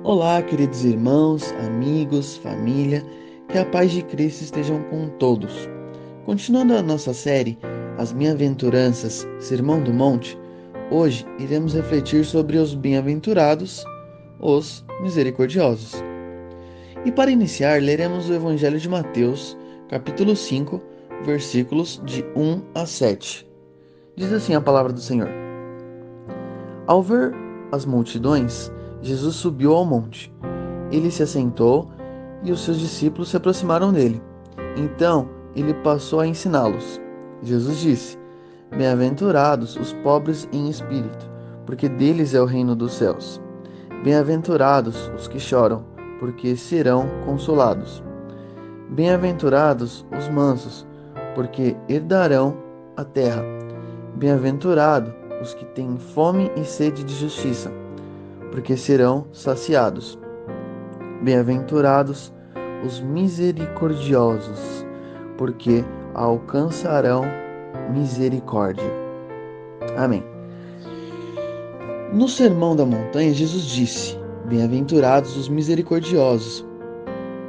Olá, queridos irmãos, amigos, família, que a paz de Cristo estejam com todos. Continuando a nossa série, As Bem-aventuranças, Sermão do Monte, hoje iremos refletir sobre os bem-aventurados, os misericordiosos. E para iniciar, leremos o Evangelho de Mateus, capítulo 5, versículos de 1 a 7. Diz assim a palavra do Senhor: Ao ver as multidões, Jesus subiu ao monte. Ele se assentou e os seus discípulos se aproximaram dele. Então ele passou a ensiná-los. Jesus disse: Bem-aventurados os pobres em espírito, porque deles é o reino dos céus. Bem-aventurados os que choram, porque serão consolados. Bem-aventurados os mansos, porque herdarão a terra. Bem-aventurado os que têm fome e sede de justiça, porque serão saciados. Bem-aventurados os misericordiosos, porque alcançarão misericórdia. Amém. No Sermão da Montanha, Jesus disse: Bem-aventurados os misericordiosos,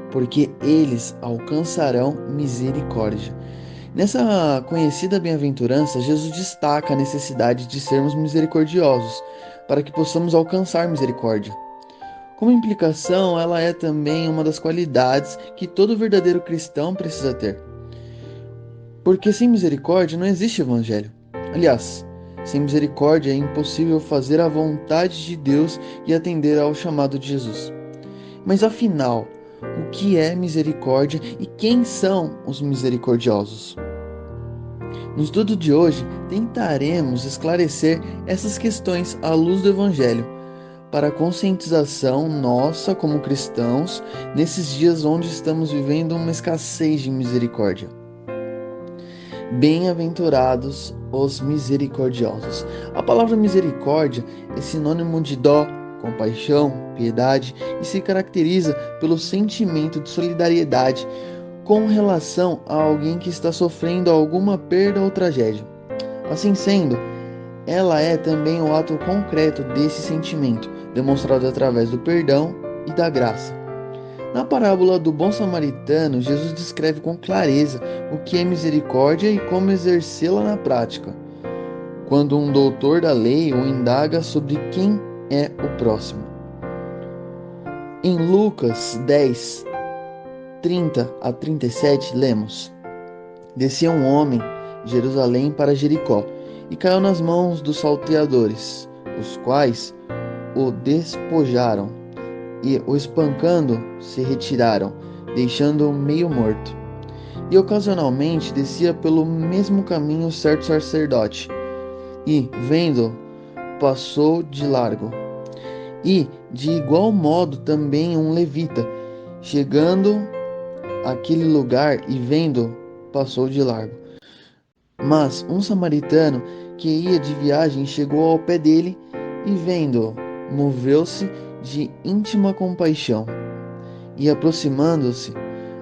porque eles alcançarão misericórdia. Nessa conhecida bem-aventurança, Jesus destaca a necessidade de sermos misericordiosos, para que possamos alcançar misericórdia. Como implicação, ela é também uma das qualidades que todo verdadeiro cristão precisa ter. Porque sem misericórdia não existe evangelho. Aliás, sem misericórdia é impossível fazer a vontade de Deus e atender ao chamado de Jesus. Mas afinal, o que é misericórdia e quem são os misericordiosos? No estudo de hoje, tentaremos esclarecer essas questões à luz do Evangelho, para a conscientização nossa como cristãos nesses dias onde estamos vivendo uma escassez de misericórdia. Bem-aventurados os misericordiosos. A palavra misericórdia é sinônimo de dó, compaixão, piedade e se caracteriza pelo sentimento de solidariedade com relação a alguém que está sofrendo alguma perda ou tragédia. Assim sendo, ela é também o ato concreto desse sentimento, demonstrado através do perdão e da graça. Na parábola do bom samaritano, Jesus descreve com clareza o que é misericórdia e como exercê-la na prática, quando um doutor da lei o indaga sobre quem é o próximo. Em Lucas 10, 30 a 37, lemos: Descia um homem de Jerusalém para Jericó e caiu nas mãos dos salteadores, os quais o despojaram e, o espancando, se retiraram, deixando-o meio morto. E ocasionalmente descia pelo mesmo caminho certo sacerdote, e, vendo, passou de largo. E, de igual modo, também um levita, chegando àquele lugar e vendo, passou de largo. Mas um samaritano que ia de viagem chegou ao pé dele e, vendo-o, moveu-se de íntima compaixão e, aproximando-se,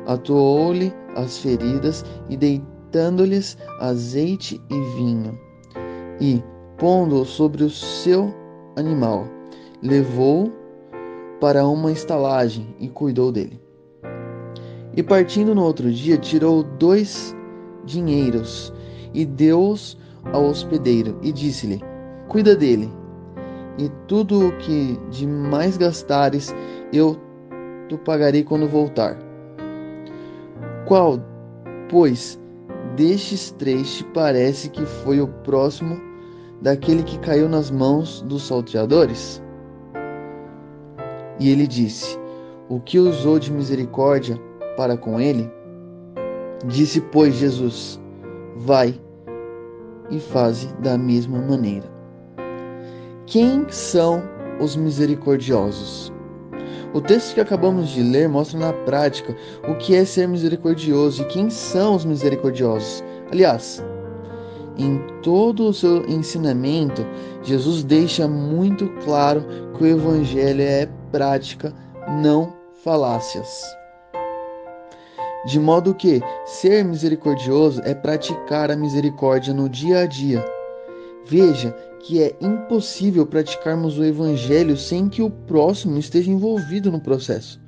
atuou-lhe as feridas e, deitando-lhes azeite e vinho, e, pondo-o sobre o seu animal, levou-o para uma estalagem e cuidou dele. E partindo no outro dia, tirou 2 dinheiros e deu-os ao hospedeiro e disse-lhe: Cuida dele, e tudo o que de mais gastares eu te pagarei quando voltar. Qual, pois, destes 3 te parece que foi o próximo daquele que caiu nas mãos dos salteadores? E ele disse: O que usou de misericórdia para com ele? Disse, pois, Jesus: Vai e faze da mesma maneira. Quem são os misericordiosos? O texto que acabamos de ler mostra na prática o que é ser misericordioso e quem são os misericordiosos. Aliás, em todo o seu ensinamento, Jesus deixa muito claro que o Evangelho é prática, não falácias. De modo que ser misericordioso é praticar a misericórdia no dia a dia. Veja que é impossível praticarmos o Evangelho sem que o próximo esteja envolvido no processo.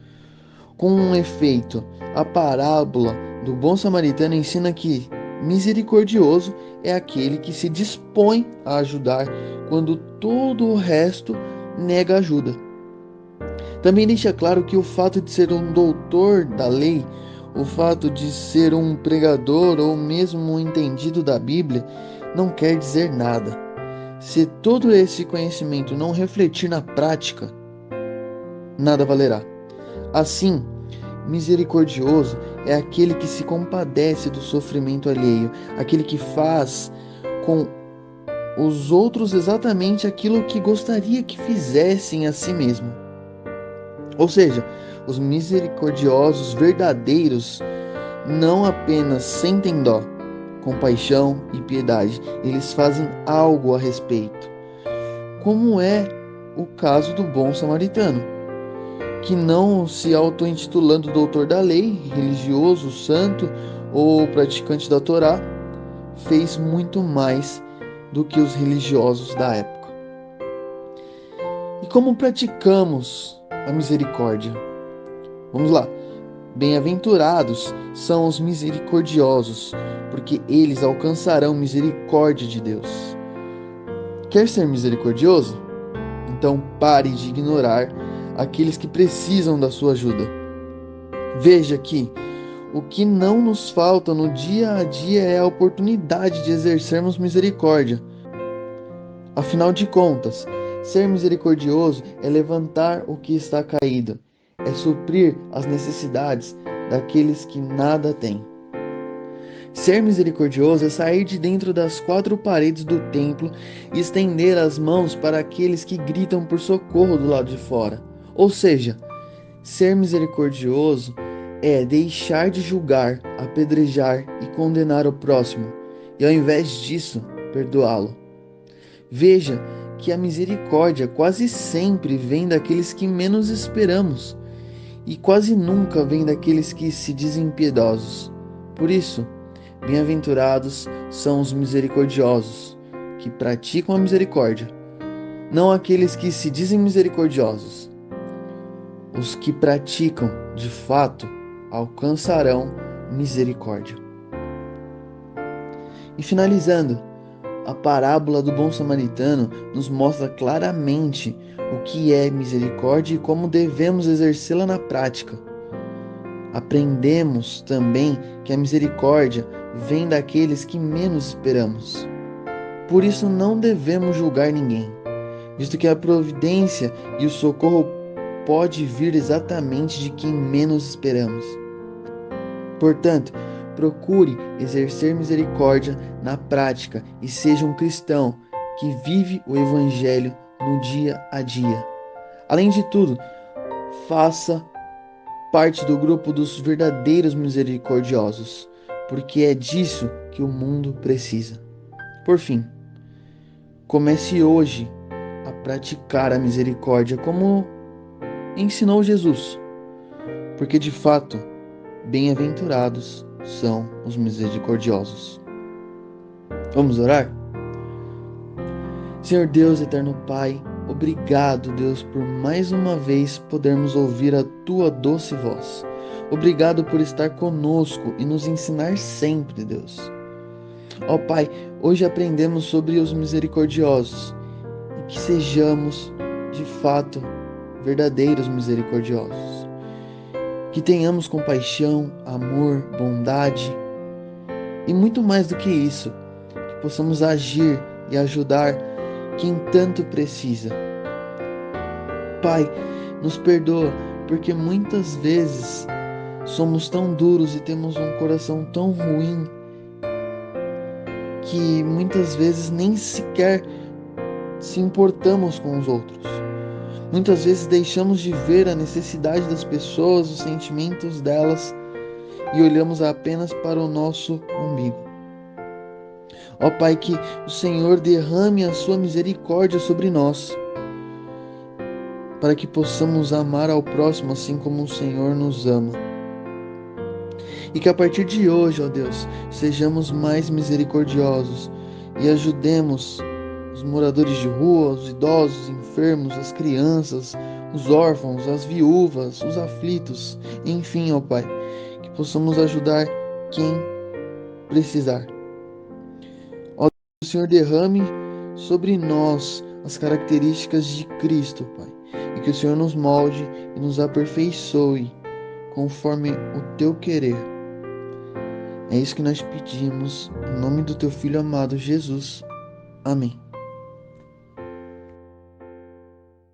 Com efeito, a parábola do bom samaritano ensina que misericordioso é aquele que se dispõe a ajudar quando todo o resto nega ajuda. Também deixa claro que o fato de ser um doutor da lei, o fato de ser um pregador ou mesmo um entendido da Bíblia, não quer dizer nada. Se todo esse conhecimento não refletir na prática, nada valerá. Assim, misericordioso é aquele que se compadece do sofrimento alheio, aquele que faz com os outros exatamente aquilo que gostaria que fizessem a si mesmo. Ou seja, os misericordiosos verdadeiros não apenas sentem dó, compaixão e piedade, eles fazem algo a respeito. Como é o caso do bom samaritano, que não se auto-intitulando doutor da lei, religioso, santo ou praticante da Torá, fez muito mais do que os religiosos da época. E como praticamos a misericórdia? Vamos lá. Bem-aventurados são os misericordiosos, porque eles alcançarão misericórdia de Deus. Quer ser misericordioso? Então pare de ignorar aqueles que precisam da sua ajuda. Veja que o que não nos falta no dia a dia é a oportunidade de exercermos misericórdia. Afinal de contas, ser misericordioso é levantar o que está caído, é suprir as necessidades daqueles que nada têm. Ser misericordioso é sair de dentro das quatro paredes do templo e estender as mãos para aqueles que gritam por socorro do lado de fora. Ou seja, ser misericordioso é deixar de julgar, apedrejar e condenar o próximo, e ao invés disso, perdoá-lo. Veja que a misericórdia quase sempre vem daqueles que menos esperamos e quase nunca vem daqueles que se dizem piedosos. Por isso, bem-aventurados são os misericordiosos, que praticam a misericórdia, não aqueles que se dizem misericordiosos. Os que praticam, de fato, alcançarão misericórdia. E finalizando, a parábola do bom samaritano nos mostra claramente o que é misericórdia e como devemos exercê-la na prática. Aprendemos também que a misericórdia vem daqueles que menos esperamos. Por isso não devemos julgar ninguém, visto que a providência e o socorro pode vir exatamente de quem menos esperamos. Portanto, procure exercer misericórdia na prática e seja um cristão que vive o Evangelho no dia a dia. Além de tudo, faça parte do grupo dos verdadeiros misericordiosos, porque é disso que o mundo precisa. Por fim, comece hoje a praticar a misericórdia como ensinou Jesus, porque de fato, bem-aventurados são os misericordiosos. Vamos orar? Senhor Deus, eterno Pai, obrigado, Deus, por mais uma vez podermos ouvir a Tua doce voz. Obrigado por estar conosco e nos ensinar sempre, Deus. Ó Pai, hoje aprendemos sobre os misericordiosos e que sejamos, de fato, verdadeiros misericordiosos. Que tenhamos compaixão, amor, bondade e muito mais do que isso, que possamos agir e ajudar quem tanto precisa. Pai, nos perdoa, porque muitas vezes somos tão duros e temos um coração tão ruim que muitas vezes nem sequer se importamos com os outros. Muitas vezes deixamos de ver a necessidade das pessoas, os sentimentos delas e olhamos apenas para o nosso umbigo. Ó Pai, que o Senhor derrame a sua misericórdia sobre nós, para que possamos amar ao próximo assim como o Senhor nos ama. E que a partir de hoje, ó Deus, sejamos mais misericordiosos e ajudemos os moradores de rua, os idosos, os enfermos, as crianças, os órfãos, as viúvas, os aflitos, enfim, ó Pai, que possamos ajudar quem precisar. Ó, que o Senhor derrame sobre nós as características de Cristo, Pai, e que o Senhor nos molde e nos aperfeiçoe conforme o teu querer. É isso que nós pedimos, em nome do teu Filho amado Jesus. Amém.